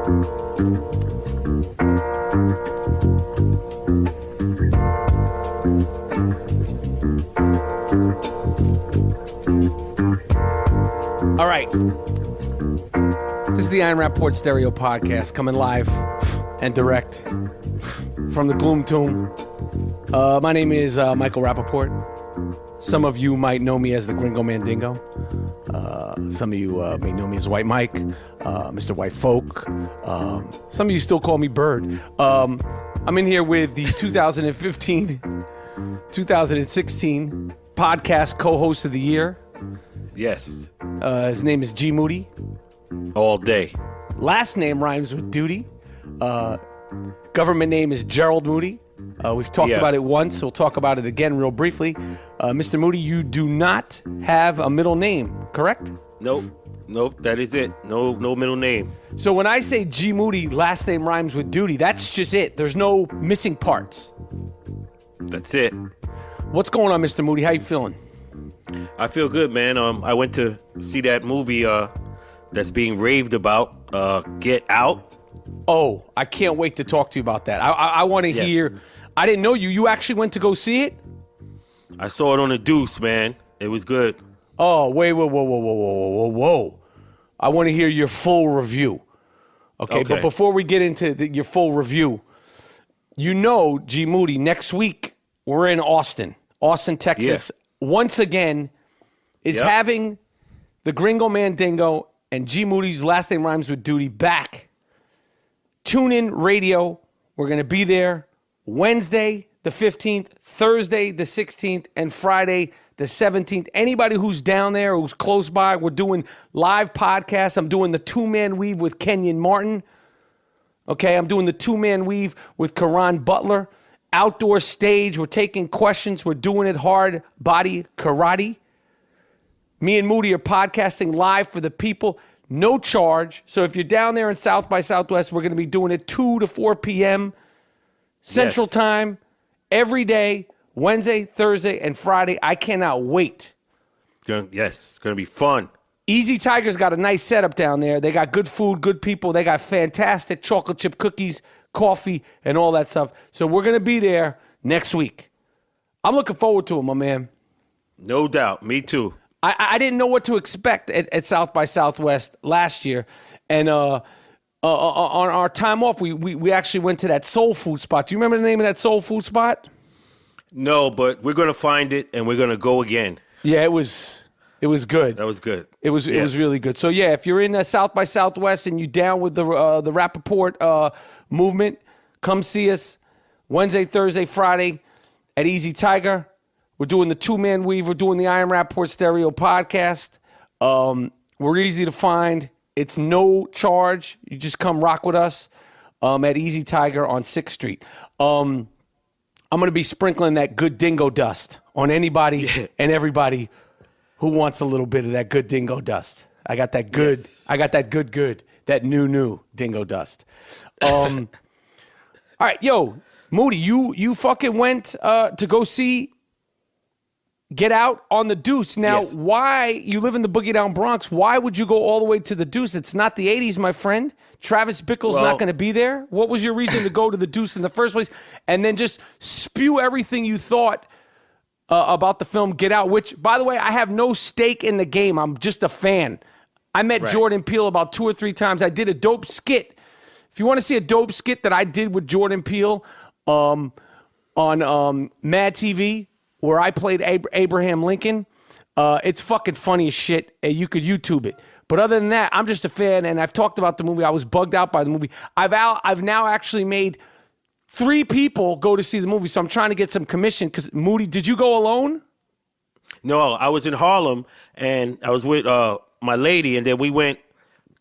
All right. This is the Rapaport Stereo Podcast, coming live and direct from the Gloom Tomb. My name is Michael Rapaport. Some of you might know me as the Gringo Mandingo. Some of you may know me as White Mike, Mr. White Folk. Some of you still call me Bird. I'm in here with the 2015-2016 podcast co-host of the year. Yes. His name is G Moody. All day. Last name rhymes with Doody. Government name is Gerald Moody. We've talked about it once. We'll talk about it again real briefly. Mr. Moody, you do not have a middle name, correct? Nope. That is it. No middle name. So when I say G Moody, last name rhymes with Doody, that's just it. There's no missing parts. That's it. What's going on, Mr. Moody? How you feeling? I feel good, man. I went to see that movie that's being raved about, Get Out. Oh, I can't wait to talk to you about that. I want to hear. I didn't know you. You actually went to go see it? I saw it on the Deuce, man. It was good. Oh, wait, whoa. I want to hear your full review. Okay. But before we get into your full review, you know, G Moody, next week we're in Austin, Texas. Yeah. Once again is having the Gringo Mandingo and G Moody's last name rhymes with Doody back. Tune in radio. We're going to be there Wednesday the 15th, Thursday the 16th, and Friday the 17th. Anybody who's down there, who's close by, we're doing live podcasts. I'm doing the two-man weave with Kenyon Martin. Okay, I'm doing the two-man weave with Karan Butler. Outdoor stage. We're taking questions. We're doing it hard body karate. Me and Moody are podcasting live for the people. No charge. So if you're down there in South by Southwest, we're going to be doing it 2 to 4 p.m. Central Time every day, Wednesday, Thursday, and Friday. I cannot wait. It's going to be fun. Easy Tiger's got a nice setup down there. They got good food, good people. They got fantastic chocolate chip cookies, coffee, and all that stuff. So we're going to be there next week. I'm looking forward to it, my man. No doubt. Me too. I didn't know what to expect at South by Southwest last year. And on our time off, we actually went to that soul food spot. Do you remember the name of that soul food spot? No, but we're going to find it, and we're going to go again. Yeah, it was good. That was good. It was really good. So, yeah, if you're in South by Southwest and you down with the Rapaport movement, come see us Wednesday, Thursday, Friday at Easy Tiger. We're doing the two-man weave. We're doing the I Am Rapaport Stereo podcast. We're easy to find. It's no charge. You just come rock with us at Easy Tiger on 6th Street. I'm going to be sprinkling that good dingo dust on anybody and everybody who wants a little bit of that good dingo dust. I got that good. Yes. I got that good. That new dingo dust. All right, yo, Moody, you fucking went to go see Get Out on the Deuce. Now, why, you live in the Boogie Down Bronx, why would you go all the way to the Deuce? It's not the 80s, my friend. Travis Bickle's not going to be there. What was your reason to go to the Deuce in the first place? And then just spew everything you thought about the film Get Out, which, by the way, I have no stake in the game. I'm just a fan. I met Jordan Peele about 2 or 3 times. I did a dope skit. If you want to see a dope skit that I did with Jordan Peele on Mad TV, where I played Abraham Lincoln, it's fucking funny as shit. You could YouTube it. But other than that, I'm just a fan, and I've talked about the movie. I was bugged out by the movie. I've now actually made 3 people go to see the movie, so I'm trying to get some commission. Because, Moody, did you go alone? No, I was in Harlem, and I was with my lady, and then we went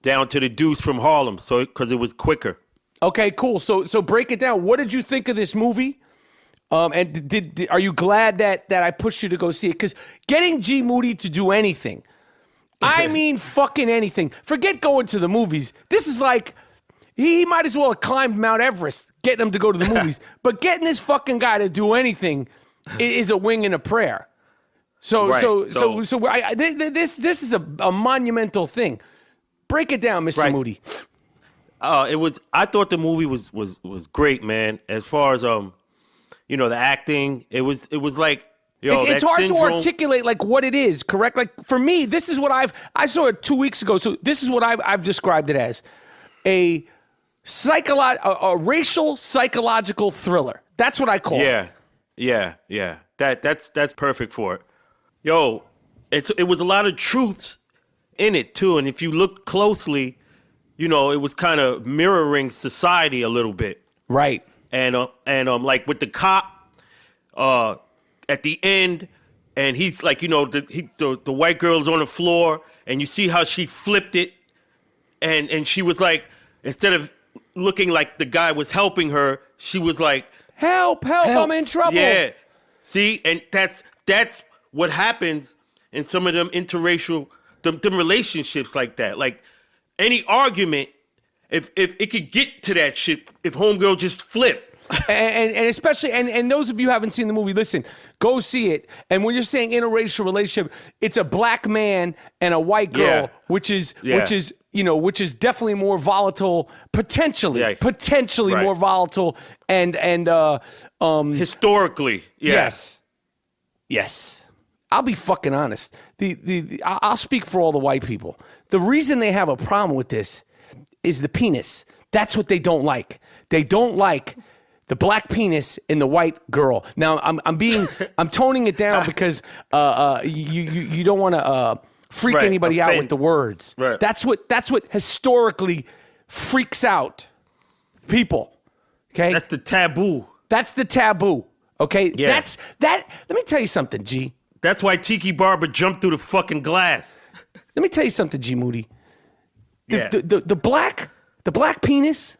down to the Deuce from Harlem, so because it was quicker. Okay, cool. So break it down. What did you think of this movie? And are you glad that I pushed you to go see it? Because getting G Moody to do anything, I mean fucking anything. Forget going to the movies. This is like, he might as well have climbed Mount Everest, getting him to go to the movies. But getting this fucking guy to do anything is a wing and a prayer. This is a monumental thing. Break it down, Mr. Moody. It was. I thought the movie was great, man. As far as you know, the acting, it was like, yo, it's that hard syndrome, to articulate like what it is, correct? Like for me, this is what I saw it 2 weeks ago. So this is what I've described it as a racial psychological thriller. That's what I call it. Yeah. That's perfect for it. Yo, it was a lot of truths in it too, and if you look closely, you know, it was kind of mirroring society a little bit. Right. And like with the cop at the end, and he's like, you know, the white girl's on the floor, and you see how she flipped it, and she was like, instead of looking like the guy was helping her, she was like, help, I'm in trouble. Yeah. See, and that's what happens in some of them interracial them relationships like that. Like any argument, if it could get to that shit, if homegirl just flip. and especially and those of you who haven't seen the movie, listen, go see it. And when you're saying interracial relationship, it's a black man and a white girl, which is definitely more volatile, potentially right. more volatile and historically, yes. I'll be fucking honest. I'll speak for all the white people. The reason they have a problem with this is the penis. That's what they don't like. They don't like the black penis in the white girl. Now I'm toning it down because you don't want to freak anybody out with the words. Right. That's what historically freaks out people. Okay. That's the taboo. That's the taboo. Okay. Yeah. Let me tell you something, G. That's why Tiki Barber jumped through the fucking glass. Let me tell you something, G Moody. Yeah. The black penis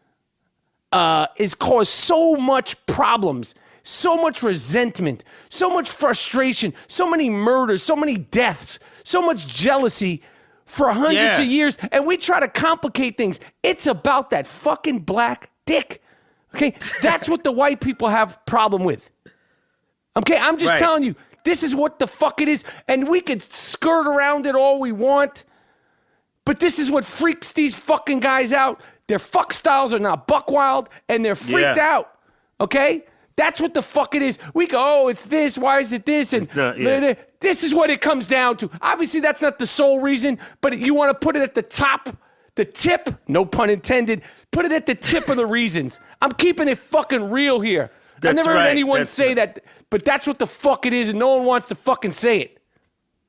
has caused so much problems, so much resentment, so much frustration, so many murders, so many deaths, so much jealousy for hundreds of years, and we try to complicate things. It's about that fucking black dick. Okay? That's what the white people have problem with. Okay? I'm just telling you, this is what the fuck it is, and we could skirt around it all we want, but this is what freaks these fucking guys out. Their fuck styles are not buck wild, and they're freaked out. Okay? That's what the fuck it is. We go, oh, it's this. Why is it this? And this is what it comes down to. Obviously, that's not the sole reason, but you want to put it at the top, the tip, no pun intended, put it at the tip of the reasons. I'm keeping it fucking real here. I've never heard anyone say that, but that's what the fuck it is, and no one wants to fucking say it.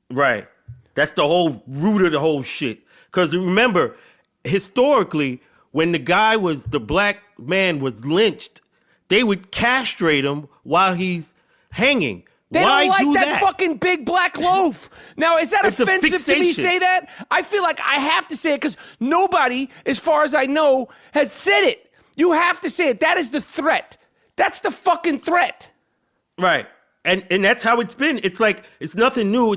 Right. That's the whole root of the whole shit. Because remember, historically, when the black man was lynched, they would castrate him while he's hanging. They Why don't like do that fucking big black loaf. Now, is that offensive to me say that? I feel like I have to say it because nobody, as far as I know, has said it. You have to say it. That is the threat. That's the fucking threat. Right. And that's how it's been. It's like, it's nothing new.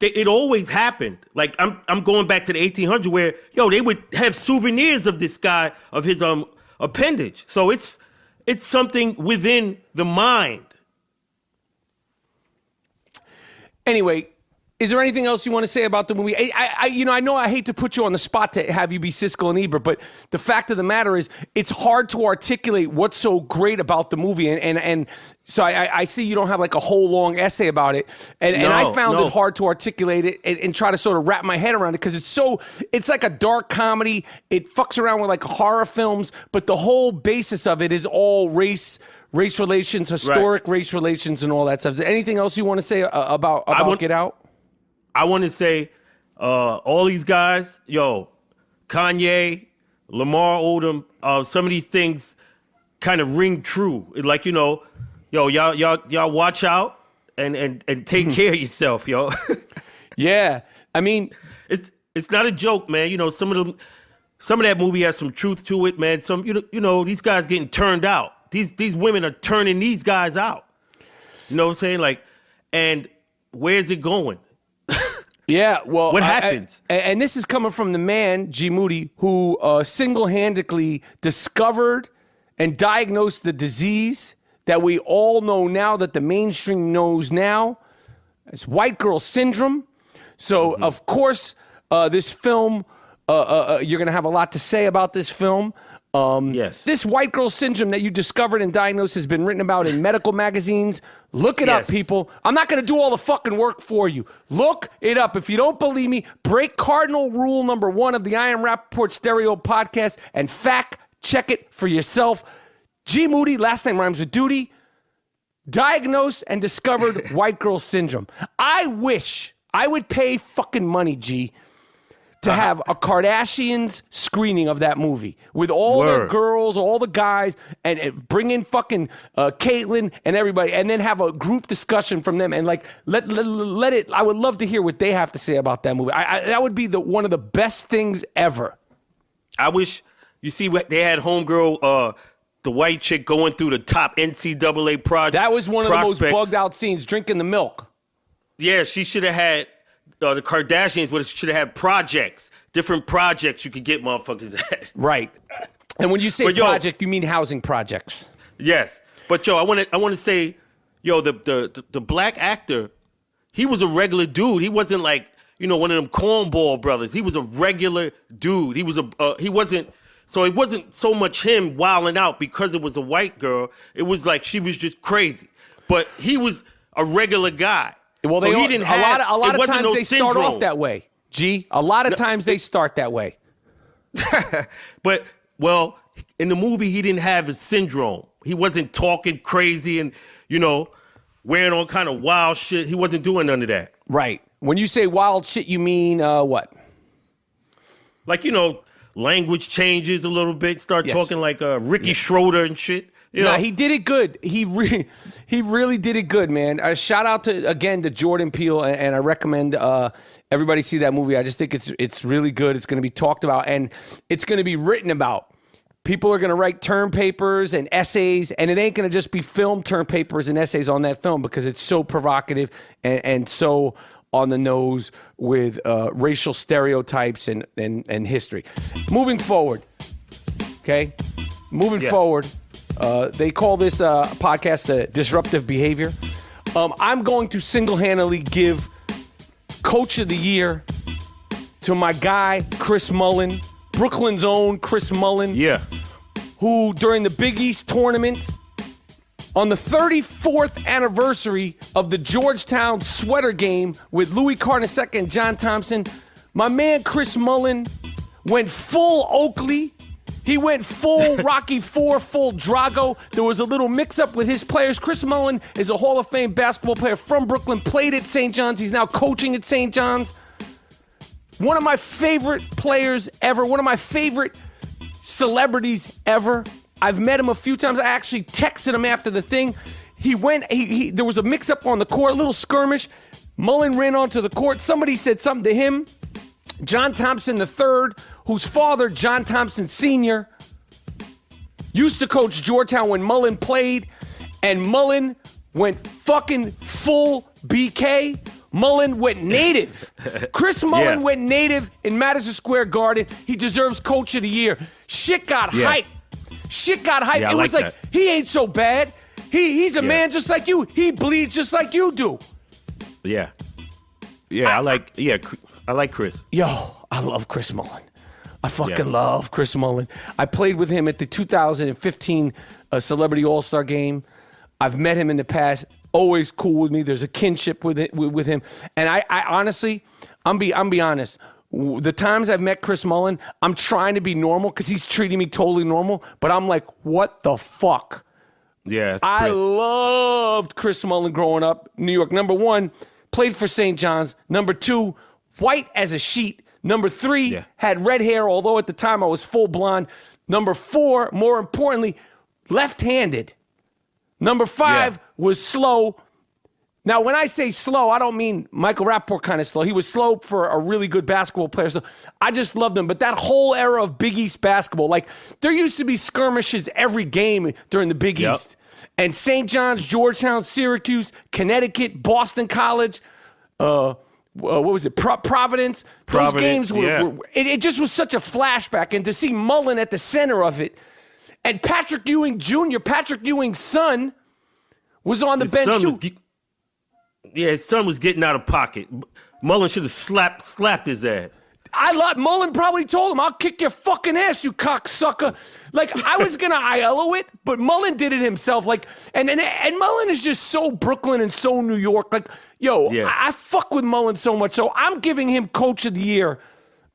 It always happened. Like, I'm going back to the 1800s where, they would have souvenirs of this guy, of his appendage. So it's something within the mind. Anyway, is there anything else you want to say about the movie? I know I hate to put you on the spot to have you be Siskel and Ebert, but the fact of the matter is it's hard to articulate what's so great about the movie. And so I see you don't have like a whole long essay about it. And I found it hard to articulate it and try to sort of wrap my head around it because it's like a dark comedy. It fucks around with like horror films, but the whole basis of it is all race relations, historic race relations and all that stuff. Is there anything else you want to say about Get Out? I want to say, all these guys, Kanye, Lamar Odom, some of these things kind of ring true. Like, y'all watch out and take care of yourself, yo. Yeah, I mean, it's not a joke, man. Some of that movie has some truth to it, man. Some, these guys getting turned out. These women are turning these guys out. You know what I'm saying? Like, and where's it going? Yeah, well, what happens? And this is coming from the man, G Moody, who single-handedly discovered and diagnosed the disease that we all know now, that the mainstream knows now. It's white girl syndrome. So, of course, this film, you're going to have a lot to say about this film. Yes. This white girl syndrome that you discovered and diagnosed has been written about in medical magazines. Look it up, people. I'm not going to do all the fucking work for you. Look it up. If you don't believe me, break cardinal rule number 1 of the I Am Rapaport Stereo podcast and fact check it for yourself. G Moody, last name rhymes with Doody, diagnosed and discovered white girl syndrome. I wish I would pay fucking money, G, to have a Kardashians screening of that movie with all the girls, all the guys, and bring in fucking Caitlyn and everybody, and then have a group discussion from them, and like let it. I would love to hear what they have to say about that movie. That would be one of the best things ever. I wish you see what they had homegirl, the white chick going through the top NCAA project. That was one of the most bugged out scenes, drinking the milk. Yeah, she should have had. The Kardashians should have had projects, different projects you could get motherfuckers at. Right. And when you say project, you mean housing projects. Yes. But I want to say, the black actor, he was a regular dude. He wasn't like, one of them cornball brothers. He was a regular dude. He was he wasn't so much him wilding out because it was a white girl. It was like she was just crazy. But he was a regular guy. Well, so he didn't have a lot of times no they syndrome. start off that way. G, a lot of times they start that way. But in the movie he didn't have his syndrome. He wasn't talking crazy and wearing all kind of wild shit. He wasn't doing none of that. Right. When you say wild shit, you mean what? Like language changes a little bit. Start talking like Ricky Schroeder and shit. He did it good. He really did it good, man. Shout out to Jordan Peele, and I recommend everybody see that movie. I just think it's really good. It's going to be talked about, and it's going to be written about. People are going to write term papers and essays, and it ain't going to just be film term papers and essays on that film because it's so provocative and so on the nose with racial stereotypes and history. Moving forward, okay? Forward. They call this podcast Disruptive Behavior. I'm going to single-handedly give Coach of the Year to my guy, Chris Mullin, Brooklyn's own Chris Mullin. Yeah. Who, during the Big East tournament, on the 34th anniversary of the Georgetown sweater game with Louis Carnesecca and John Thompson, my man Chris Mullin went full Oakley. He went full Rocky IV, full Drago. There was a little mix-up with his players. Chris Mullin is a Hall of Fame basketball player from Brooklyn, played at St. John's. He's now coaching at St. John's. One of my favorite players ever. One of my favorite celebrities ever. I've met him a few times. I actually texted him after the thing. There was a mix-up on the court, a little skirmish. Mullin ran onto the court. Somebody said something to him. John Thompson III, whose father, John Thompson Sr., used to coach Georgetown when Mullin played, and Mullin went fucking full BK. Mullin went native. Chris Mullin went native in Madison Square Garden. He deserves Coach of the Year. Shit got hype. Shit got hype. Yeah, it was like, he ain't so bad. He's a man just like you. He bleeds just like you do. Yeah. Yeah, I like Chris. Yo, I love Chris Mullin. I fucking love Chris Mullin. I played with him at the 2015 Celebrity All-Star Game. I've met him in the past. Always cool with me. There's a kinship with him. And I honestly, I'm be honest. The times I've met Chris Mullin, I'm trying to be normal because he's treating me totally normal. But I'm like, what the fuck? Yeah, I loved Chris Mullin growing up. New York, number 1, played for St. John's. Number 2, white as a sheet. Number 3, had red hair, although at the time I was full blonde. Number 4, more importantly, left-handed. Number 5 was slow. Now, when I say slow, I don't mean Michael Rapaport kind of slow. He was slow for a really good basketball player. So I just loved him. But that whole era of Big East basketball, like there used to be skirmishes every game during the Big East. And St. John's, Georgetown, Syracuse, Connecticut, Boston College, what was it? Providence. Those games were it just was such a flashback. And to see Mullin at the center of it, and Patrick Ewing Jr., Patrick Ewing's son, was on the bench too. His son was getting out of pocket. Mullin should have slapped his ass. Mullin probably told him, I'll kick your fucking ass, you cocksucker. Like, I was going to ILO it, but Mullin did it himself. Like, and Mullin is just so Brooklyn and so New York. Like, yo, I fuck with Mullin so much. So I'm giving him Coach of the Year.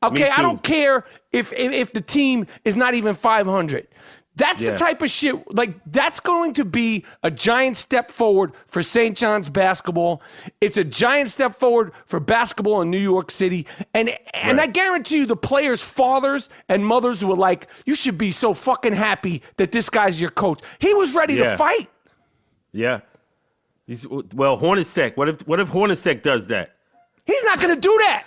Okay, I don't care if the team is not even 500. That's the type of shit, like, that's going to be a giant step forward for St. John's basketball. It's a giant step forward for basketball in New York City. And I guarantee you the players' fathers and mothers were like, you should be so fucking happy that this guy's your coach. He was ready to fight. Yeah. Hornacek, what if Hornacek does that? He's not going to do that.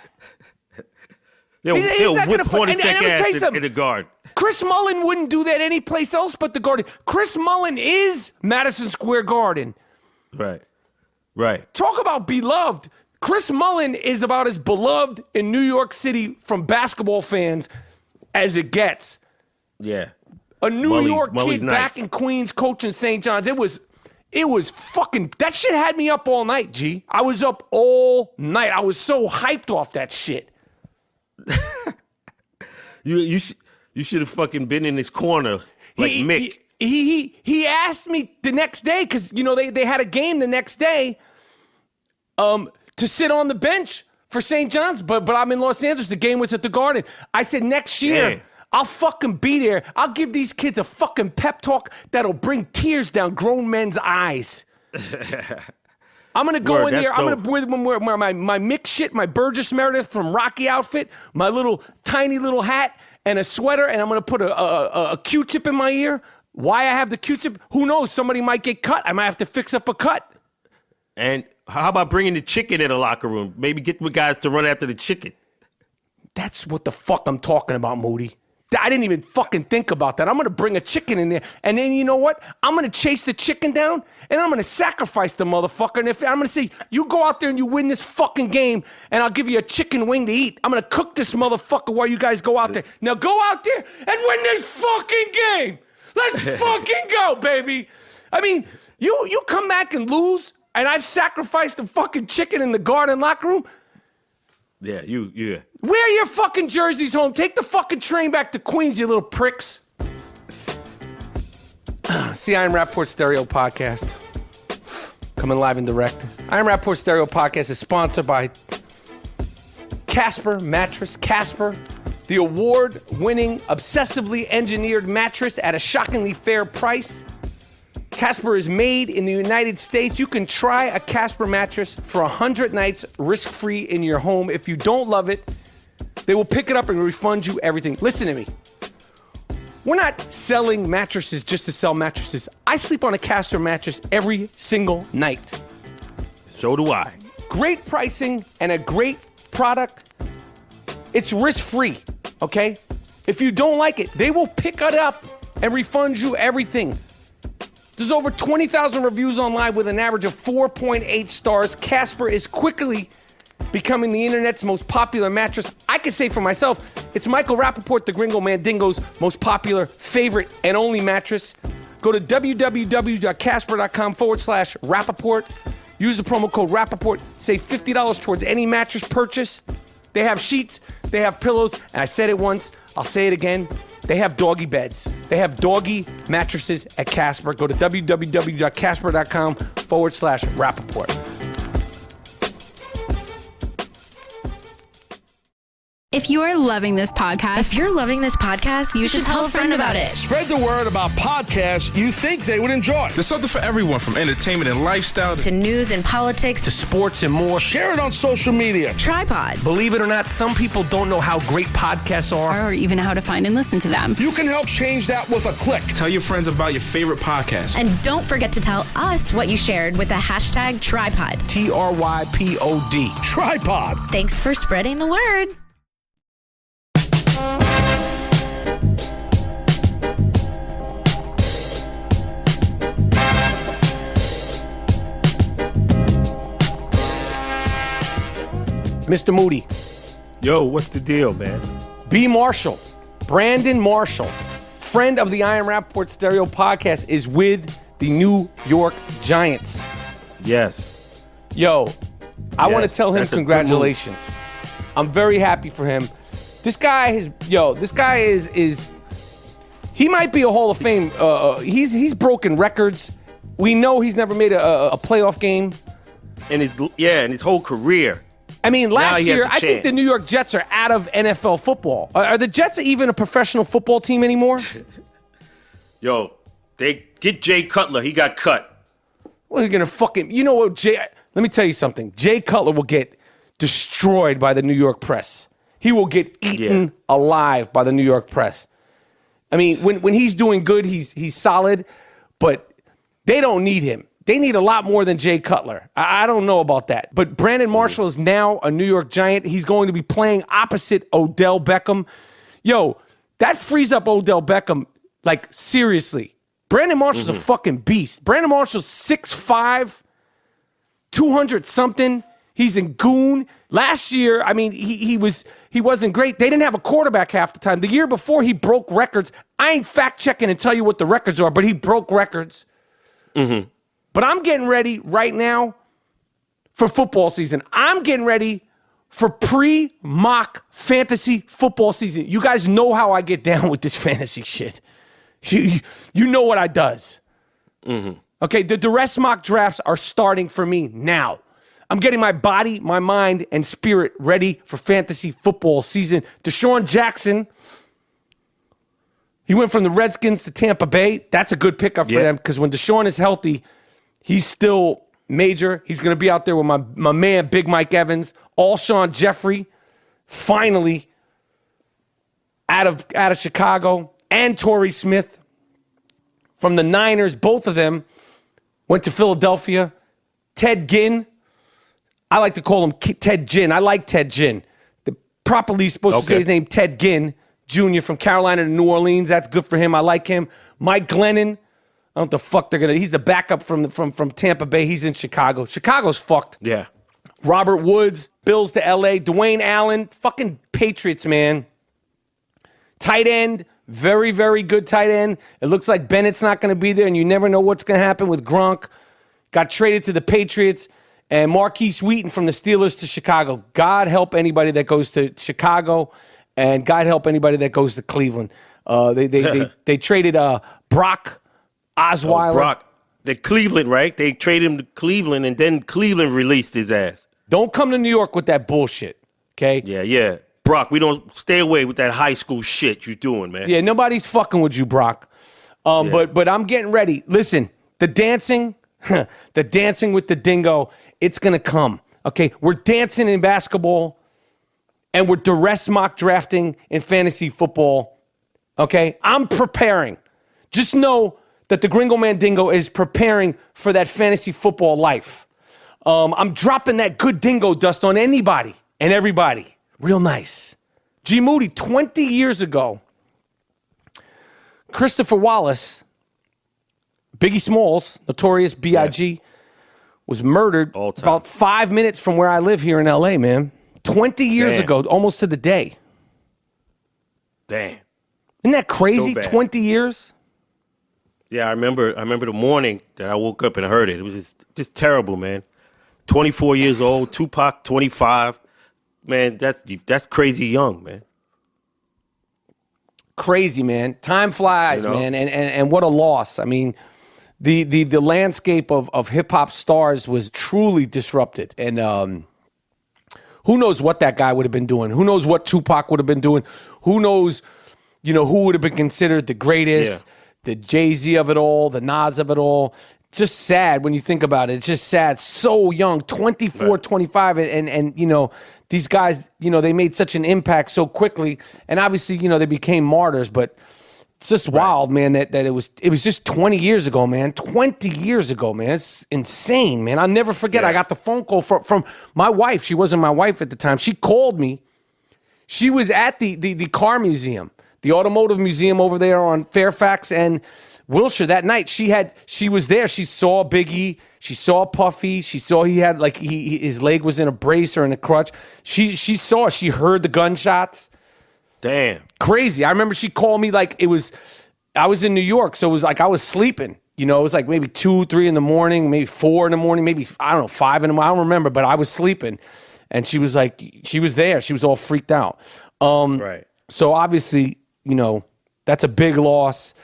He'll whip Hornacek ass in the guard. Chris Mullin wouldn't do that any place else but the Garden. Chris Mullin is Madison Square Garden. Right. Talk about beloved. Chris Mullin is about as beloved in New York City from basketball fans as it gets. Yeah. A New York Mully's kid nice. back in Queens coaching St. John's. It was fucking, that shit had me up all night, G. I was up all night. I was so hyped off that shit. You should have fucking been in his corner like Mick. He asked me the next day because, you know, they had a game the next day to sit on the bench for St. John's, but I'm in Los Angeles. The game was at the Garden. I said, next year, I'll fucking be there. I'll give these kids a fucking pep talk that'll bring tears down grown men's eyes. I'm going to go in there. I'm going to wear my Mick shit, my Burgess Meredith from Rocky outfit, my little tiny little hat, and a sweater, and I'm going to put a Q-tip in my ear. Why I have the Q-tip? Who knows? Somebody might get cut. I might have to fix up a cut. And how about bringing the chicken in the locker room? Maybe get the guys to run after the chicken. That's what the fuck I'm talking about, Moody. I didn't even fucking think about that. I'm going to bring a chicken in there. And then you know what? I'm going to chase the chicken down and I'm going to sacrifice the motherfucker. And I'm going to say, you go out there and you win this fucking game and I'll give you a chicken wing to eat. I'm going to cook this motherfucker while you guys go out there. Now go out there and win this fucking game. Let's fucking go, baby. I mean, you come back and lose and I've sacrificed the fucking chicken in the Garden locker room. Yeah. Wear your fucking jerseys home. Take the fucking train back to Queens, you little pricks. See, I Am Rapaport Stereo Podcast. Coming live and direct. I Am Rapaport Stereo Podcast is sponsored by Casper Mattress. Casper, the award-winning, obsessively engineered mattress at a shockingly fair price. Casper is made in the United States. You can try a Casper mattress for 100 nights risk-free in your home. If you don't love it, they will pick it up and refund you everything. Listen to me. We're not selling mattresses just to sell mattresses. I sleep on a Casper mattress every single night. So do I. Great pricing and a great product. It's risk-free, okay? If you don't like it, they will pick it up and refund you everything. There's over 20,000 reviews online with an average of 4.8 stars. Casper is quickly becoming the internet's most popular mattress. I can say for myself, it's Michael Rapaport, the Gringo Mandingo's most popular, favorite, and only mattress. Go to www.casper.com/Rapaport. Use the promo code Rapaport. Save $50 towards any mattress purchase. They have sheets, they have pillows, and I said it once, I'll say it again. They have doggy beds. They have doggy mattresses at Casper. Go to www.casper.com/Rapaport. If you are loving this podcast, you should tell a friend about it. Spread the word about podcasts you think they would enjoy. There's something for everyone, from entertainment and lifestyle to news and politics to sports and more. Share it on social media. Tripod. Believe it or not, some people don't know how great podcasts are. Or even how to find and listen to them. You can help change that with a click. Tell your friends about your favorite podcast. And don't forget to tell us what you shared with the hashtag Tripod. TRYPOD. Tripod. Thanks for spreading the word. Mr. Moody. Yo, what's the deal, man? B. Marshall, Brandon Marshall, friend of the I Am Rapaport Stereo Podcast, is with the New York Giants. Yes. Yo, I want to tell him that's a good congratulations. I'm very happy for him. This guy is he might be a Hall of Fame. He's broken records. We know he's never made a playoff game. In his whole career. I mean, last he has year, a I think the chance. New York Jets are out of NFL football. Are the Jets even a professional football team anymore? Yo, they get Jay Cutler. He got cut. Well, you're gonna fucking. You know what, Jay? Let me tell you something. Jay Cutler will get destroyed by the New York press. He will get eaten alive by the New York press. I mean, when he's doing good, he's solid, but they don't need him. They need a lot more than Jay Cutler. I don't know about that. But Brandon Marshall is now a New York Giant. He's going to be playing opposite Odell Beckham. Yo, that frees up Odell Beckham, like, seriously. Brandon Marshall's a fucking beast. Brandon Marshall's 6'5", 200-something. He's in goon. Last year, I mean, he wasn't great. They didn't have a quarterback half the time. The year before, he broke records. I ain't fact-checking and tell you what the records are, but he broke records. Mm-hmm. But I'm getting ready right now for football season. I'm getting ready for pre-mock fantasy football season. You guys know how I get down with this fantasy shit. You know what I does. Mm-hmm. Okay, the duress mock drafts are starting for me now. I'm getting my body, my mind, and spirit ready for fantasy football season. Deshaun Jackson, he went from the Redskins to Tampa Bay. That's a good pickup for them because when Deshaun is healthy, he's still major. He's going to be out there with my man, Big Mike Evans. Alshon Jeffrey, finally out of Chicago. And Torrey Smith from the Niners. Both of them went to Philadelphia. Ted Ginn. I like to call him Ted Ginn. I like Ted Ginn. Properly supposed to say his name, Ted Ginn Jr. from Carolina to New Orleans. That's good for him. I like him. Mike Glennon. I don't know what the fuck they're going to... He's the backup from Tampa Bay. He's in Chicago. Chicago's fucked. Yeah. Robert Woods, Bills to L.A. Dwayne Allen, fucking Patriots, man. Tight end, very, very good tight end. It looks like Bennett's not going to be there, and you never know what's going to happen with Gronk. Got traded to the Patriots. And Marquise Wheaton from the Steelers to Chicago. God help anybody that goes to Chicago, and God help anybody that goes to Cleveland. They traded Brock Osweiler. Brock. They're Cleveland, right? They traded him to Cleveland, and then Cleveland released his ass. Don't come to New York with that bullshit, okay? Yeah. Brock, we don't stay away with that high school shit you're doing, man. Yeah, nobody's fucking with you, Brock. But I'm getting ready. Listen, the dancing with the dingo, it's going to come, okay? We're dancing in basketball, and we're duress mock drafting in fantasy football, okay? I'm preparing. Just know that the Gringo Mandingo is preparing for that fantasy football life. I'm dropping that good dingo dust on anybody and everybody. Real nice. G Moody, 20 years ago, Christopher Wallace, Biggie Smalls, Notorious B.I.G., was murdered about 5 minutes from where I live here in L.A., man. 20 years ago, almost to the day. Damn. Isn't that crazy? So bad. 20 years? Yeah, I remember the morning that I woke up and heard it. It was just terrible, man. 24 years old, Tupac, 25. Man, that's crazy young, man. Crazy, man. Time flies, man, and what a loss. I mean, the landscape of hip-hop stars was truly disrupted. And who knows what that guy would have been doing? Who knows what Tupac would have been doing? Who knows, who would have been considered the greatest, the Jay-Z of it all, the Nas of it all. Just sad when you think about it. It's just sad. So young, 24, right. 25. And these guys, they made such an impact so quickly. And obviously, they became martyrs. But it's just wild, man, that it was just 20 years ago, man. 20 years ago, man. It's insane, man. I'll never forget. I got the phone call from my wife. She wasn't my wife at the time. She called me. She was at the car museum, the automotive museum over there on Fairfax and Wilshire that night. She was there. She saw Biggie. She saw Puffy. She saw he had his leg was in a brace or in a crutch. She heard the gunshots. Damn. Crazy. I remember she called me I was in New York, so it was like I was sleeping. It was like maybe 2, 3 in the morning, maybe 4 in the morning, maybe, I don't know, 5 in the morning. I don't remember, but I was sleeping. And she was there. She was all freaked out. Right. So obviously, that's a big loss.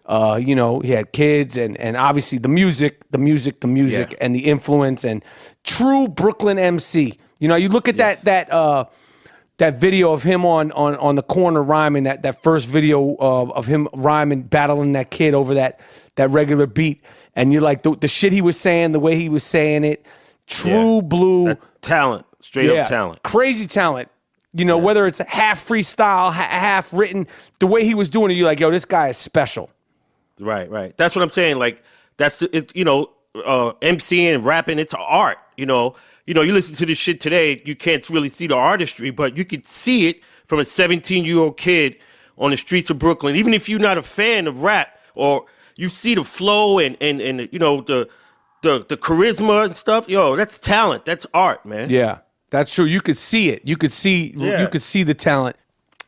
He had kids and obviously the music, Yeah. and the influence and true Brooklyn MC. You look at Yes. that video of him on the corner rhyming, that first video of him rhyming, battling that kid over that regular beat, and you're like the shit he was saying, the way he was saying it, true blue That's talent, straight up talent. crazy talent. Whether it's half freestyle, half written, the way he was doing it, you're like, yo, this guy is special. Right. That's what I'm saying. Like that's MCing and rapping. It's art. You listen to this shit today. You can't really see the artistry, but you can see it from a 17-year-old kid on the streets of Brooklyn. Even if you're not a fan of rap, or you see the flow and the charisma and stuff. Yo, that's talent. That's art, man. Yeah, that's true. You could see it. You could see the talent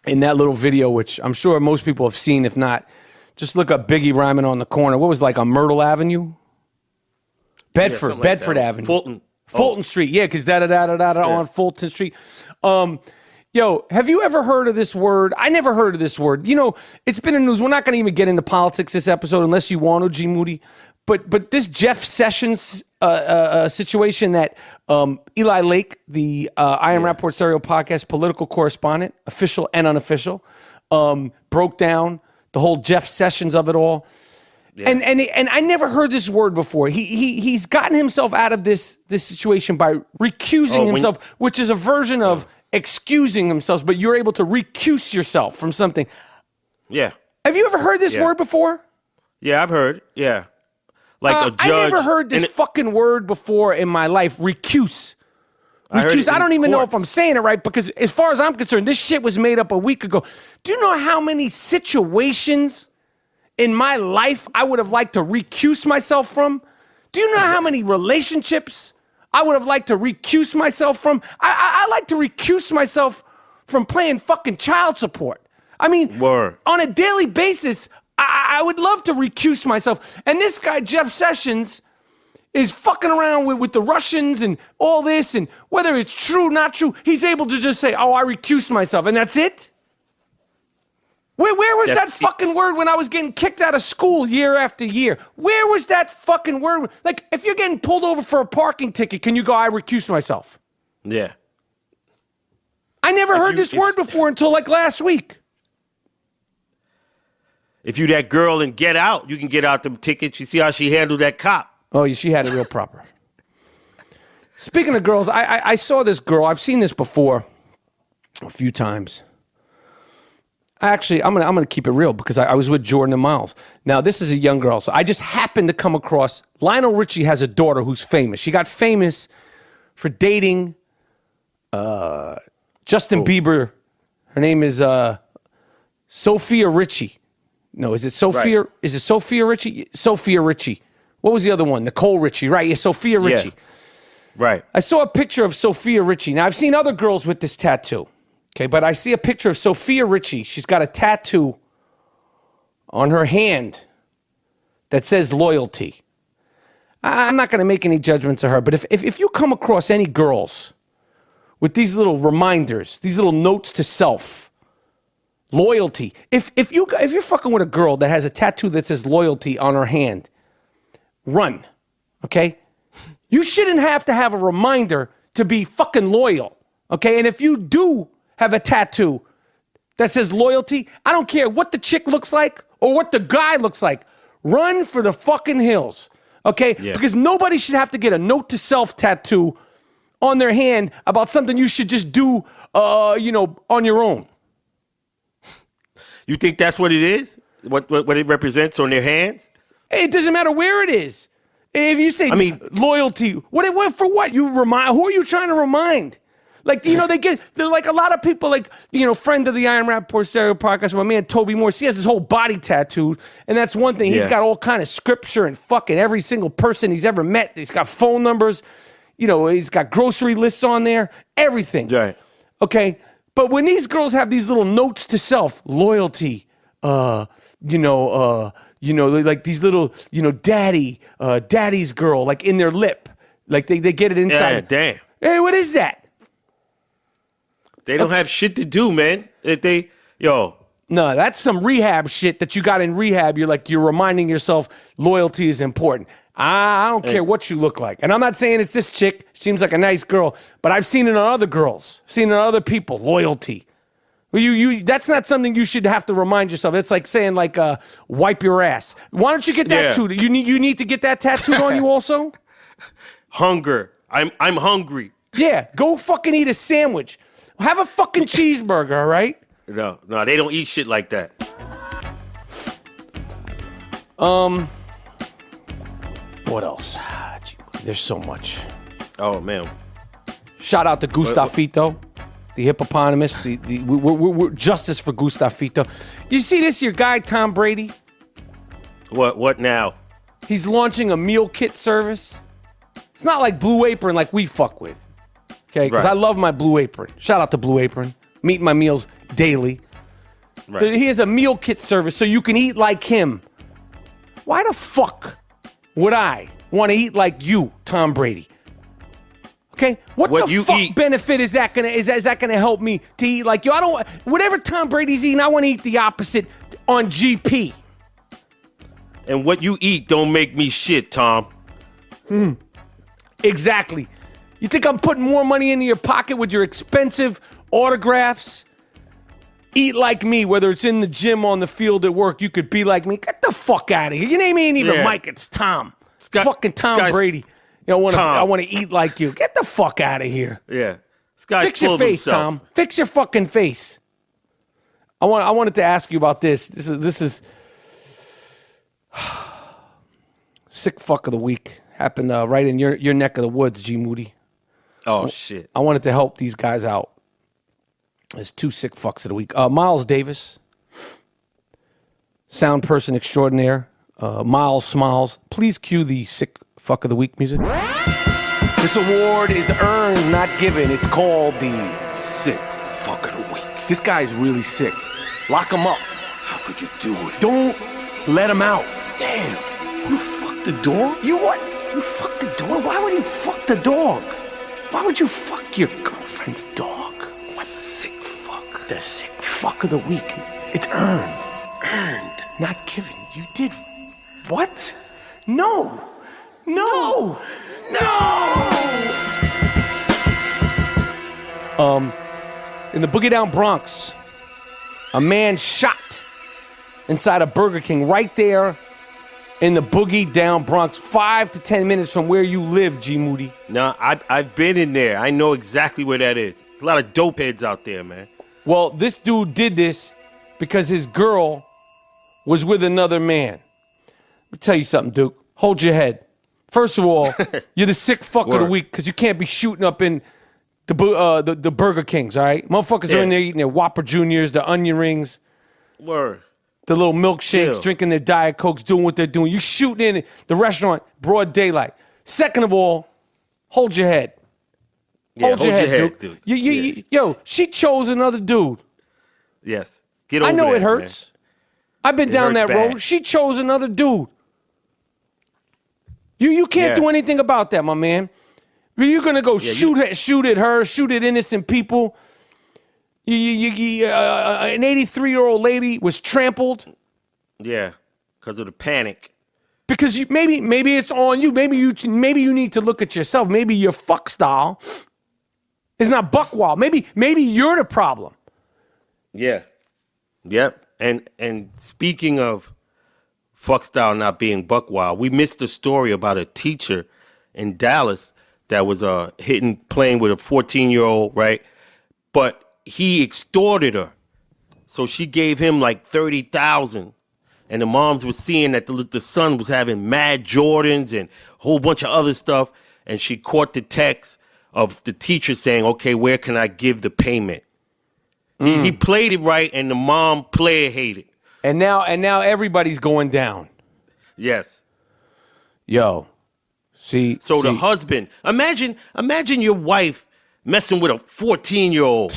in that little video, which I'm sure most people have seen. If not, just look up Biggie rhyming on the corner. What was it, like on Myrtle Avenue? Bedford Avenue. Fulton Street. Yeah, because on Fulton Street. Yo, have you ever heard of this word? I never heard of this word. It's been in the news. We're not going to even get into politics this episode unless you want to, G Moody. But this Jeff Sessions situation that Eli Lake, the I Am Rapaport Stereo podcast political correspondent, official and unofficial, broke down the whole Jeff Sessions of it all. Yeah. And I never heard this word before. He's gotten himself out of this situation by recusing himself, which is a version of excusing himself, but you're able to recuse yourself from something. Yeah. Have you ever heard this word before? Yeah, I've heard. Yeah. Like a judge. I never heard this fucking word before in my life. Recuse. Recuse. I don't even know if I'm saying it right, because as far as I'm concerned, this shit was made up a week ago. Do you know how many situations in my life I would have liked to recuse myself from? Do you know how many relationships I would have liked to recuse myself from? I like to recuse myself from paying fucking child support. I mean, on a daily basis, I would love to recuse myself. And this guy, Jeff Sessions, is fucking around with the Russians and all this, and whether it's true, not true, he's able to just say, oh, I recuse myself, and that's it? Where was that fucking word when I was getting kicked out of school year after year? Where was that fucking word? Like, if you're getting pulled over for a parking ticket, can you go, I recuse myself? Yeah. I never heard this word before until like last week. If you that girl and Get Out, you can get out them tickets. You see how she handled that cop. Oh, she had it real proper. Speaking of girls, I saw this girl. I've seen this before a few times. Actually, I'm gonna keep it real because I was with Jordan and Miles. Now, this is a young girl, so I just happened to come across. Lionel Richie has a daughter who's famous. She got famous for dating Justin Bieber. Her name is Sophia Richie. No, is it Sophia? Right. Is it Sophia Richie? Sophia Richie. What was the other one? Nicole Richie, right? Yeah, Sophia Richie. Yeah. Right. I saw a picture of Sophia Richie. Now, I've seen other girls with this tattoo, okay? But I see a picture of Sophia Richie. She's got a tattoo on her hand that says loyalty. I'm not going to make any judgments of her, but if you come across any girls with these little reminders, these little notes to self, loyalty. If you're fucking with a girl that has a tattoo that says loyalty on her hand, run, okay? You shouldn't have to have a reminder to be fucking loyal, okay? And if you do have a tattoo that says loyalty, I don't care what the chick looks like or what the guy looks like. Run for the fucking hills, okay? Yeah. Because nobody should have to get a note to self tattoo on their hand about something you should just do, on your own. You think that's what it is? What it represents on their hands? It doesn't matter where it is. If you say loyalty, what for what? You remind, who are you trying to remind? Like, they're like a lot of people, like, friend of the I Am Rapaport Stereo podcast, my man Toby Morse, he has his whole body tattooed, and that's one thing. He's got all kind of scripture and fucking every single person he's ever met. He's got phone numbers, he's got grocery lists on there, everything. Right. Okay? But when these girls have these little notes to self, loyalty, like these little, daddy's girl, like in their lip, like they get it inside. Yeah, damn. Hey, what is that? They don't have shit to do, man. Yo. No, that's some rehab shit that you got in rehab. You're reminding yourself loyalty is important. I don't care what you look like. And I'm not saying it's this chick. Seems like a nice girl. But I've seen it on other girls. Seen it on other people. Loyalty. That's not something you should have to remind yourself. It's like saying, wipe your ass. Why don't you get that tattooed? You need to get that tattooed on you also? Hunger. I'm hungry. Yeah, go fucking eat a sandwich. Have a fucking cheeseburger, all right? No, they don't eat shit like that. What else? There's so much. Oh, man. Shout out to Gustafito, the hippopotamus. We're justice for Gustafito. You see this, your guy, Tom Brady? What now? He's launching a meal kit service. It's not like Blue Apron like we fuck with. Okay, because Right. I love my Blue Apron. Shout out to Blue Apron. I'm eating my meals daily. Right. He has a meal kit service so you can eat like him. Why the fuck would I want to eat like you, Tom Brady? Okay, what the you fuck eat- benefit is that gonna help me to eat like you? I don't. Whatever Tom Brady's eating, I want to eat the opposite on GP. And what you eat don't make me shit, Tom. Exactly. You think I'm putting more money into your pocket with your expensive autographs? Eat like me, whether it's in the gym, on the field, at work. You could be like me. Get the fuck out of here. Your name ain't even Yeah. Mike. It's Tom. It's guy- fucking Tom this guy's Brady. I want Tom. to eat like you. Get the fuck out of here. Yeah. This guy's Fix full your of face, himself. Tom. Fix your fucking face. I wanted to ask you about this. This is sick fuck of the week. Happened right in your neck of the woods, G Moody. Oh, shit. I wanted to help these guys out. There's two sick fucks of the week. Miles Davis, sound person extraordinaire. Miles Smiles. Please cue the sick fuck of the week music. This award is earned, not given. It's called the sick fuck of the week. This guy's really sick. Lock him up. How could you do it? Don't let him out. Damn. You fucked the dog? You what? You fucked the dog? Why would you fuck the dog? Why would you fuck your girlfriend's dog? What sick fuck? The sick fuck of the week. It's earned. Earned. Not given. You did. What? No. No. In the Boogie Down Bronx, a man shot inside a Burger King right there in the Boogie Down Bronx, 5 to 10 minutes from where you live, G Moody. No, I've been in there. I know exactly where that is. A lot of dope heads out there, man. Well, this dude did this because his girl was with another man. Let me tell you something, Duke. Hold your head. First of all, you're the sick fuck of the Word. week because you can't be shooting up in the Burger Kings, all right? Motherfuckers are in there eating their Whopper Juniors, the onion rings, Word. the little milkshakes, Chill. drinking their Diet Cokes, doing what they're doing. You're shooting in the restaurant, broad daylight. Second of all, hold your head. Yeah, hold your head, dude. Yeah. Yo, she chose another dude. Yes. Get over I know that, it hurts. I've been It down hurts that road. bad. She chose another dude. You can't Yeah. do anything about that, my man. You're gonna go shoot at her, shoot at innocent people. An 83-year-old lady was trampled man. Yeah. Because of the panic. because maybe it's on you. Maybe you need to look at yourself. Maybe your fuck style is not buck wild. Maybe you're the problem. Yeah. Yep. And speaking of fuck style not being buck wild, we missed a story about a teacher in Dallas that was playing with a 14-year-old, right? But he extorted her. So she gave him like $30,000. And the moms were seeing that the son was having mad Jordans and a whole bunch of other stuff. And she caught the text of the teacher saying, okay, where can I give the payment? He played it right, and the mom player hated. And now everybody's going down. Yes. Yo, see. So the husband, imagine your wife messing with a 14-year-old.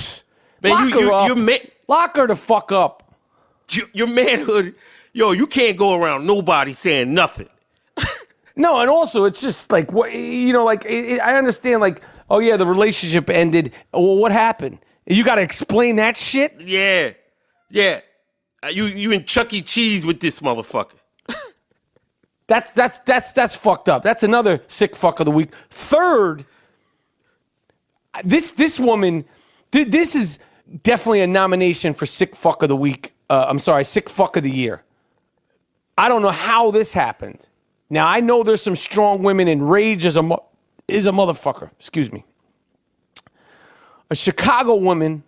Lock her up. Lock her the fuck up. Your manhood, yo, you can't go around nobody saying nothing. No, and also it's just like what I understand. Like, oh yeah, the relationship ended. Well, what happened? You got to explain that shit? Yeah. You in Chuck E. Cheese with this motherfucker. That's fucked up. That's another sick fuck of the week. Third, this woman, this is definitely a nomination for sick fuck of the week. Sick fuck of the year. I don't know how this happened. Now, I know there's some strong women, and rage is a motherfucker. Excuse me. A Chicago woman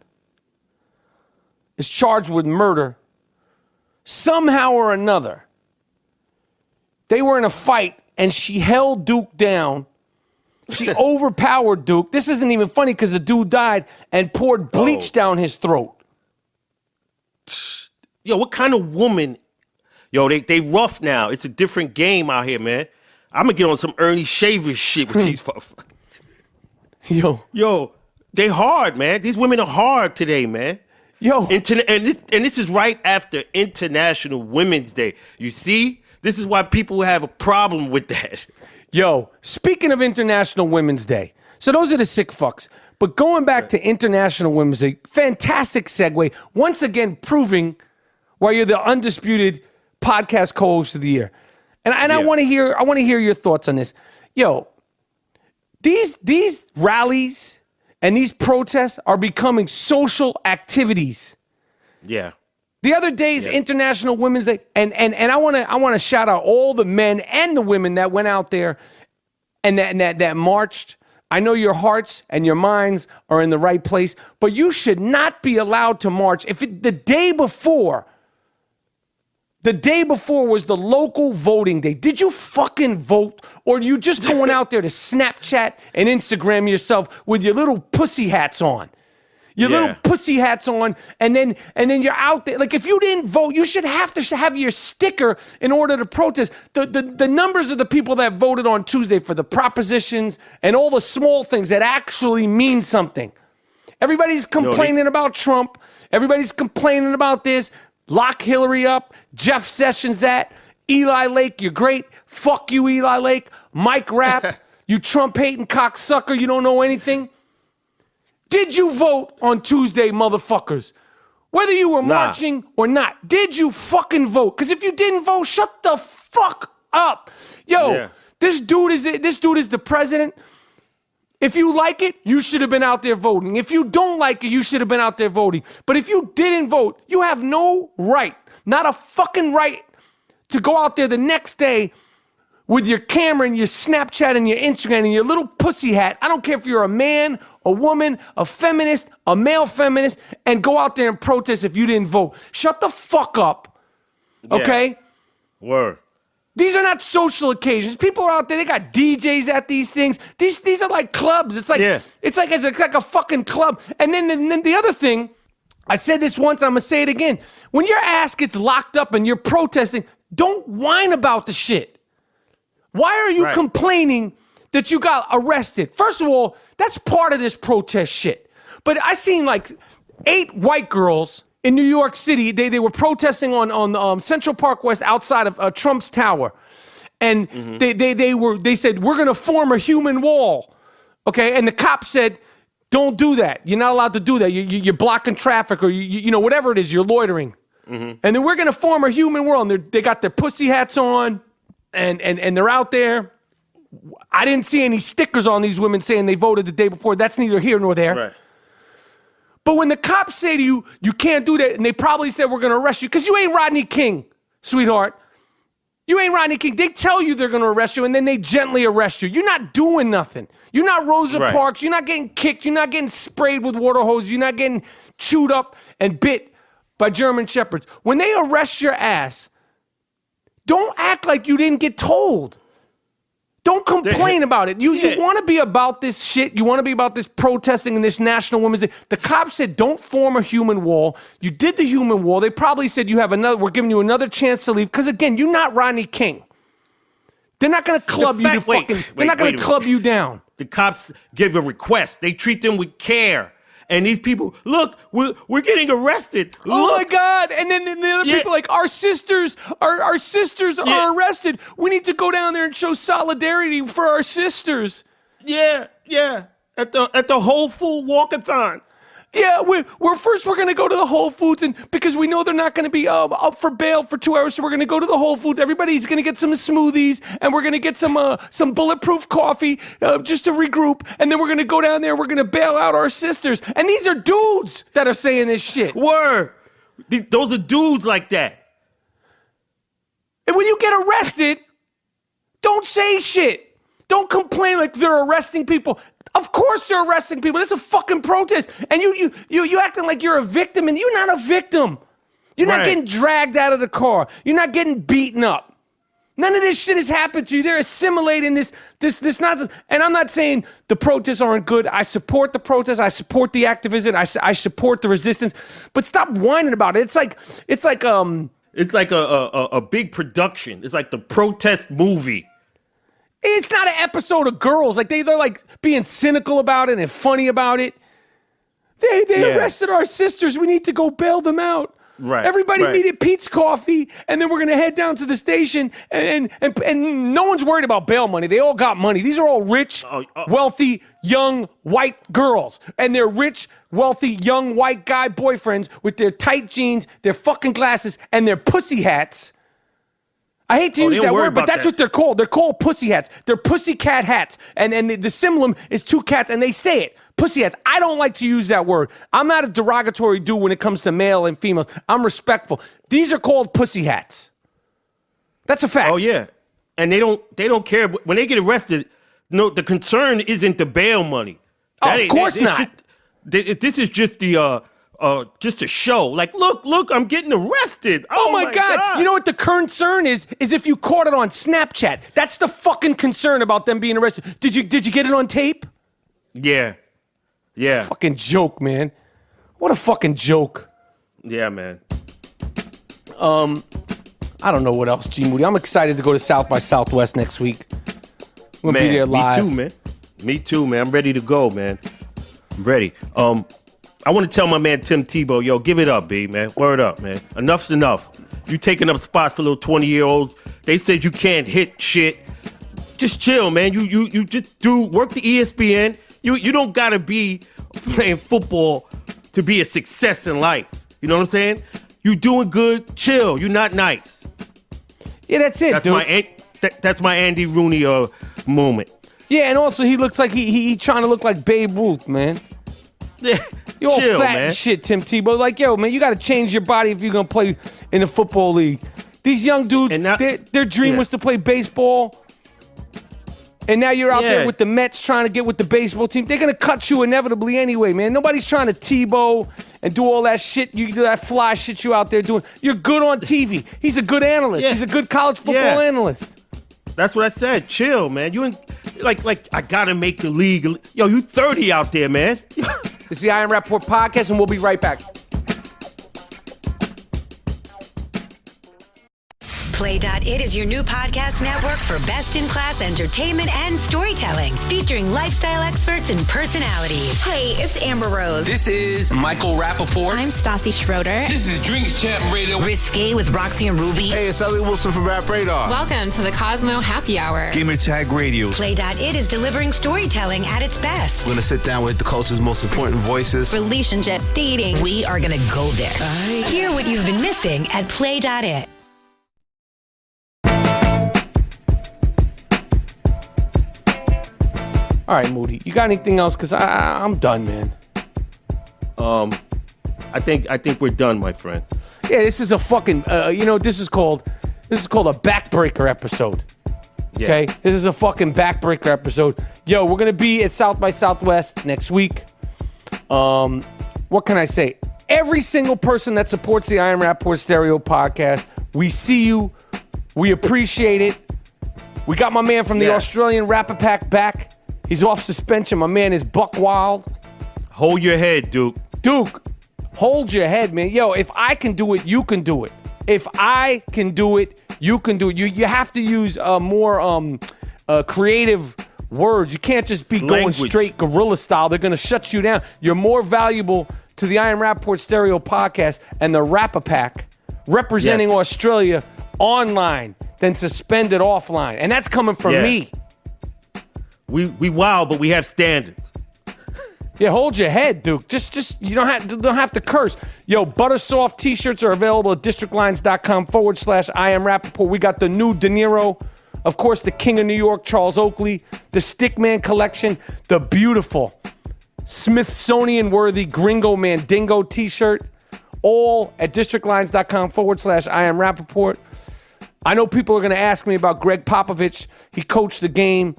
is charged with murder. Somehow or another, they were in a fight, and she held Duke down. She overpowered Duke. This isn't even funny because the dude died and poured bleach down his throat. Yo, what kind of woman? Yo, they rough now. It's a different game out here, man. I'm going to get on some Ernie Shavers shit with these motherfuckers. Yo, they hard, man. These women are hard today, man. Yo. And this is right after International Women's Day. You see? This is why people have a problem with that. Yo, speaking of International Women's Day, so those are the sick fucks. But going back to International Women's Day, fantastic segue. Once again, proving why you're the undisputed podcast co-host of the year. And I want to hear your thoughts on this. Yo, these rallies and these protests are becoming social activities. Yeah. The other day is International Women's Day, and I want to shout out all the men and the women that went out there and that marched. I know your hearts and your minds are in the right place, but you should not be allowed to march. The day before was the local voting day. Did you fucking vote, or are you just going out there to Snapchat and Instagram yourself with your little pussy hats on? Your little pussy hats on, and then you're out there. Like, if you didn't vote, you should have to have your sticker in order to protest. The numbers of the people that voted on Tuesday for the propositions and all the small things that actually mean something. Everybody's complaining about Trump. Everybody's complaining about this. Lock Hillary up. Jeff Sessions that. Eli Lake, you're great. Fuck you, Eli Lake. Mike Rapp, you Trump-hating cocksucker. You don't know anything. Did you vote on Tuesday, motherfuckers? Whether you were marching or not, did you fucking vote? Because if you didn't vote, shut the fuck up. Yo, this dude is the president. If you like it, you should have been out there voting. If you don't like it, you should have been out there voting. But if you didn't vote, you have no right, not a fucking right, to go out there the next day with your camera and your Snapchat and your Instagram and your little pussy hat. I don't care if you're a man, a woman, a feminist, a male feminist, and go out there and protest if you didn't vote. Shut the fuck up, okay? Yeah. Word. These are not social occasions. People are out there, they got DJs at these things. These are like clubs. It's like it's like a fucking club. And then the other thing, I said this once, I'm gonna say it again. When your ass gets locked up and you're protesting, don't whine about the shit. Why are you complaining that you got arrested? First of all, that's part of this protest shit. But I seen like 8 white girls in New York City. They were protesting on Central Park West outside of Trump's tower. And they said, we're going to form a human wall. Okay. And the cop said, don't do that. You're not allowed to do that. You're blocking traffic, or you know, whatever it is, you're loitering. And then we're going to form a human wall. And they got their pussy hats on. And they're out there. I didn't see any stickers on these women saying they voted the day before. That's neither here nor there. Right. But when the cops say to you, you can't do that, and they probably said, we're going to arrest you, because you ain't Rodney King, sweetheart. You ain't Rodney King. They tell you they're going to arrest you, and then they gently arrest you. You're not doing nothing. You're not Rosa Parks. You're not getting kicked. You're not getting sprayed with water hose. You're not getting chewed up and bit by German Shepherds. When they arrest your ass, don't act like you didn't get told. Don't complain about it. You want to be about this shit. You want to be about this protesting and this National Women's Day. The cops said, don't form a human wall. You did the human wall. They probably said, we're giving you another chance to leave. Because again, you're not Rodney King. They're not going to club you. They're not going to club you down. The cops give a request. They treat them with care. And these people, look, we're getting arrested. Look. Oh my God! And then the other people like, our sisters are arrested. We need to go down there and show solidarity for our sisters. Yeah. At the Whole Food Walkathon. Yeah, we're going to go to the Whole Foods, and because we know they're not going to be up for bail for 2 hours, so we're going to go to the Whole Foods. Everybody's going to get some smoothies, and we're going to get some bulletproof coffee just to regroup, and then we're going to go down there. We're going to bail out our sisters, and these are dudes that are saying this shit. Word. Those are dudes like that. And when you get arrested, don't say shit. Don't complain like they're arresting people. Of course they're arresting people. It's a fucking protest. And you acting like you're a victim, and you're not a victim. You're not getting dragged out of the car. You're not getting beaten up. None of this shit has happened to you. They're assimilating this nonsense. And I'm not saying the protests aren't good. I support the protests. I support the activism. I support the resistance. But stop whining about it. It's like a big production. It's like the protest movie. It's not an episode of Girls. Like they're like being cynical about it and funny about it. They arrested our sisters. We need to go bail them out. Right. Everybody meet at Pete's Coffee, and then we're gonna head down to the station. And no one's worried about bail money. They all got money. These are all rich, wealthy, young white girls, and they're rich, wealthy, young white guy boyfriends with their tight jeans, their fucking glasses, and their pussy hats. I hate to use that word, but that's what they're called. They're called pussy hats. They're pussycat hats. And the symbol is two cats, and they say it. Pussy hats. I don't like to use that word. I'm not a derogatory dude when it comes to male and females. I'm respectful. These are called pussy hats. That's a fact. Oh, yeah. And they don't care. When they get arrested, no, the concern isn't the bail money. Of course not. This is just just a show. Like, look, I'm getting arrested. Oh my God. You know what the concern is if you caught it on Snapchat. That's the fucking concern about them being arrested. Did you get it on tape? Yeah. Yeah. Fucking joke, man. What a fucking joke. Yeah, man. I don't know what else, G Moody. I'm excited to go to South by Southwest next week. We'll be there live. Me too, man. I'm ready to go, man. I'm ready. I want to tell my man Tim Tebow, yo, give it up, B, man. Word up, man. Enough's enough. You taking up spots for little 20-year-olds. They said you can't hit shit. Just chill, man. You just work the ESPN. You don't gotta be playing football to be a success in life. You know what I'm saying? You doing good, chill. You not nice. Yeah, that's it, dude. That's my Andy Rooney moment. Yeah, and also he looks like he trying to look like Babe Ruth, man. You're all chill, fat man. and shit, Tim Tebow. Like, yo, man, you got to change your body if you're going to play in the football league. These young dudes, their dream was to play baseball. And now you're out there with the Mets trying to get with the baseball team. They're going to cut you inevitably anyway, man. Nobody's trying to Tebow and do all that shit. You do that fly shit you out there doing. You're good on TV. He's a good analyst. Yeah. He's a good college football analyst. That's what I said. Chill, man. You like I got to make the league. Yo, you 30 out there, man. It's the I Am Rapaport podcast, and we'll be right back. Play.it is your new podcast network for best-in-class entertainment and storytelling, featuring lifestyle experts and personalities. Hey, it's Amber Rose. This is Michael Rapaport. I'm Stassi Schroeder. This is Drinks Champ Radio. Risque with Roxy and Ruby. Hey, it's Ellie Wilson from Rap Radar. Welcome to the Cosmo Happy Hour. Gamer Tag Radio. Play.it is delivering storytelling at its best. We're going to sit down with the culture's most important voices. Relationships, dating. We are going to go there. Hear what you've been missing at Play.it. All right, Moody, you got anything else? Because I'm done, man. I think we're done, my friend. Yeah, this is a fucking, this is called a backbreaker episode. Yeah. Okay? This is a fucking backbreaker episode. Yo, we're going to be at South by Southwest next week. What can I say? Every single person that supports the I Am Rapaport Stereo podcast, we see you. We appreciate it. We got my man from the Australian Rappapack back. He's off suspension. My man is buck wild. Hold your head, Duke. Duke, hold your head, man. Yo, if I can do it, you can do it. If I can do it, you can do it. You have to use more creative words. You can't just be going straight guerrilla style. They're going to shut you down. You're more valuable to the I Am Rapaport Stereo podcast and the Rappapack representing Australia online than suspended offline. And that's coming from me. We wild, but we have standards. Yeah, hold your head, Duke. Just you don't have to curse. Yo, Buttersoft t-shirts are available at districtlines.com/I am Rapaport. We got the new De Niro, of course, the King of New York, Charles Oakley, the Stickman collection, the beautiful Smithsonian-worthy Gringo Mandingo t-shirt, all at districtlines.com/I am Rapaport. I know people are going to ask me about Greg Popovich. He coached the game.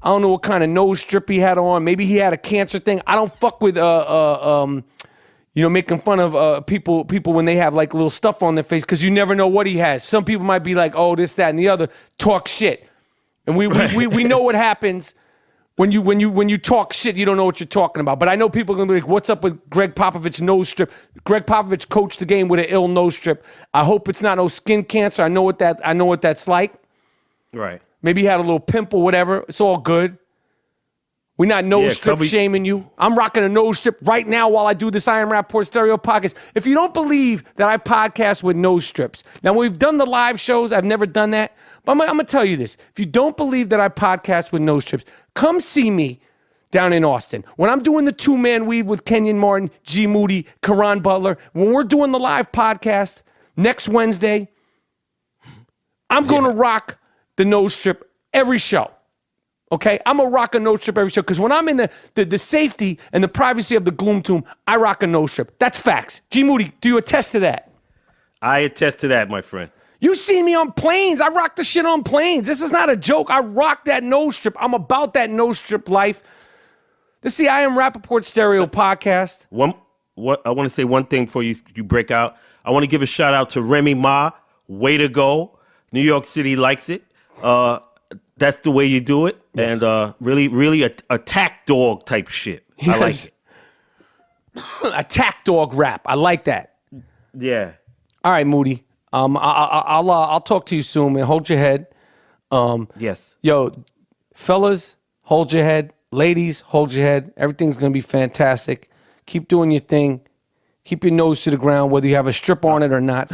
I don't know what kind of nose strip he had on. Maybe he had a cancer thing. I don't fuck with making fun of people when they have like little stuff on their face, because you never know what he has. Some people might be like, oh, this, that, and the other. Talk shit, and we know what happens when you talk shit. You don't know what you're talking about. But I know people are gonna be like, what's up with Greg Popovich nose strip? Greg Popovich coached the game with an ill nose strip. I hope it's not no skin cancer. I know what that's like. Right. Maybe he had a little pimple, whatever. It's all good. We're not nose strip shaming you. I'm rocking a nose strip right now while I do this I Am Rapaport Stereo podcast. If you don't believe that I podcast with nose strips, now we've done the live shows. I've never done that. But I'm going to tell you this. If you don't believe that I podcast with nose strips, come see me down in Austin. When I'm doing the two-man weave with Kenyon Martin, G Moody, Karan Butler, when we're doing the live podcast next Wednesday, I'm going to rock the nose strip every show. Okay? I'm going to rock a nose strip every show, because when I'm in the safety and the privacy of the Gloom Tomb, I rock a nose strip. That's facts. G Moody, do you attest to that? I attest to that, my friend. You see me on planes. I rock the shit on planes. This is not a joke. I rock that nose strip. I'm about that nose strip life. This is the I Am Rapaport Stereo podcast. I want to say one thing before you break out. I want to give a shout out to Remy Ma. Way to go. New York City likes it. That's the way you do it. Yes. And really attack dog type shit. Yes. I like it. Attack dog rap. I like that. Yeah. All right, Moody. I'll talk to you soon, man. Hold your head. Yes. Yo, fellas, hold your head. Ladies, hold your head. Everything's gonna be fantastic. Keep doing your thing. Keep your nose to the ground, whether you have a strip on it or not.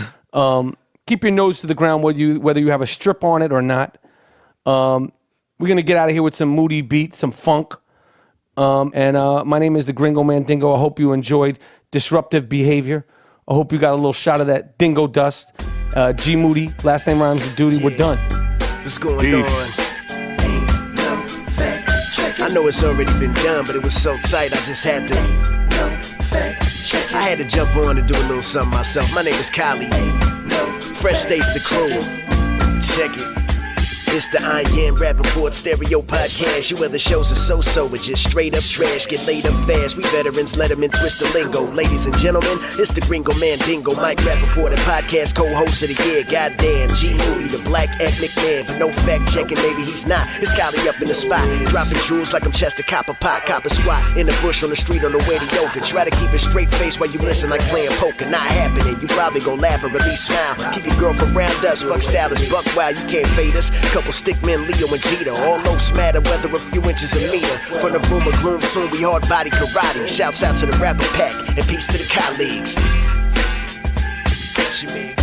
Keep your nose to the ground, whether you have a strip on it or not. We're gonna get out of here with some Moody beat, some funk. And my name is the Gringo Mandingo. I hope you enjoyed Disruptive Behavior. I hope you got a little shot of that dingo dust. G Moody, last name rhymes with Doody. We're done. What's going on? I know it's already been done, but it was so tight, I just had to. I had to jump on and do a little something myself. My name is Kylie. Fresh States the crew. Check it. It's the I Am Rapaport Stereo Podcast. You other shows are so-so, it's just straight up trash. Get laid up fast, we veterans, let them in twist the lingo. Ladies and gentlemen, it's the Gringo Mandingo, Mike Rapaport, and podcast co-host of the year. Goddamn, G Moody, the black ethnic man, but no fact checking, maybe he's not. It's Kylie up in the spot, dropping jewels like I'm Chester Copper Pot, Copper Squat, in the bush on the street on the way to yoga. Try to keep a straight face while you listen like playing poker. Not happening, you probably gon' laugh or at least smile. Keep your girl from round us, fuck style is buck wild, you can't fade us. Couple stick men, Leo and Jeter, all lows matter whether a few inches a meter. From the room of gloom, soon we hard body karate. Shouts out to the rapper pack and peace to the colleagues. She mean.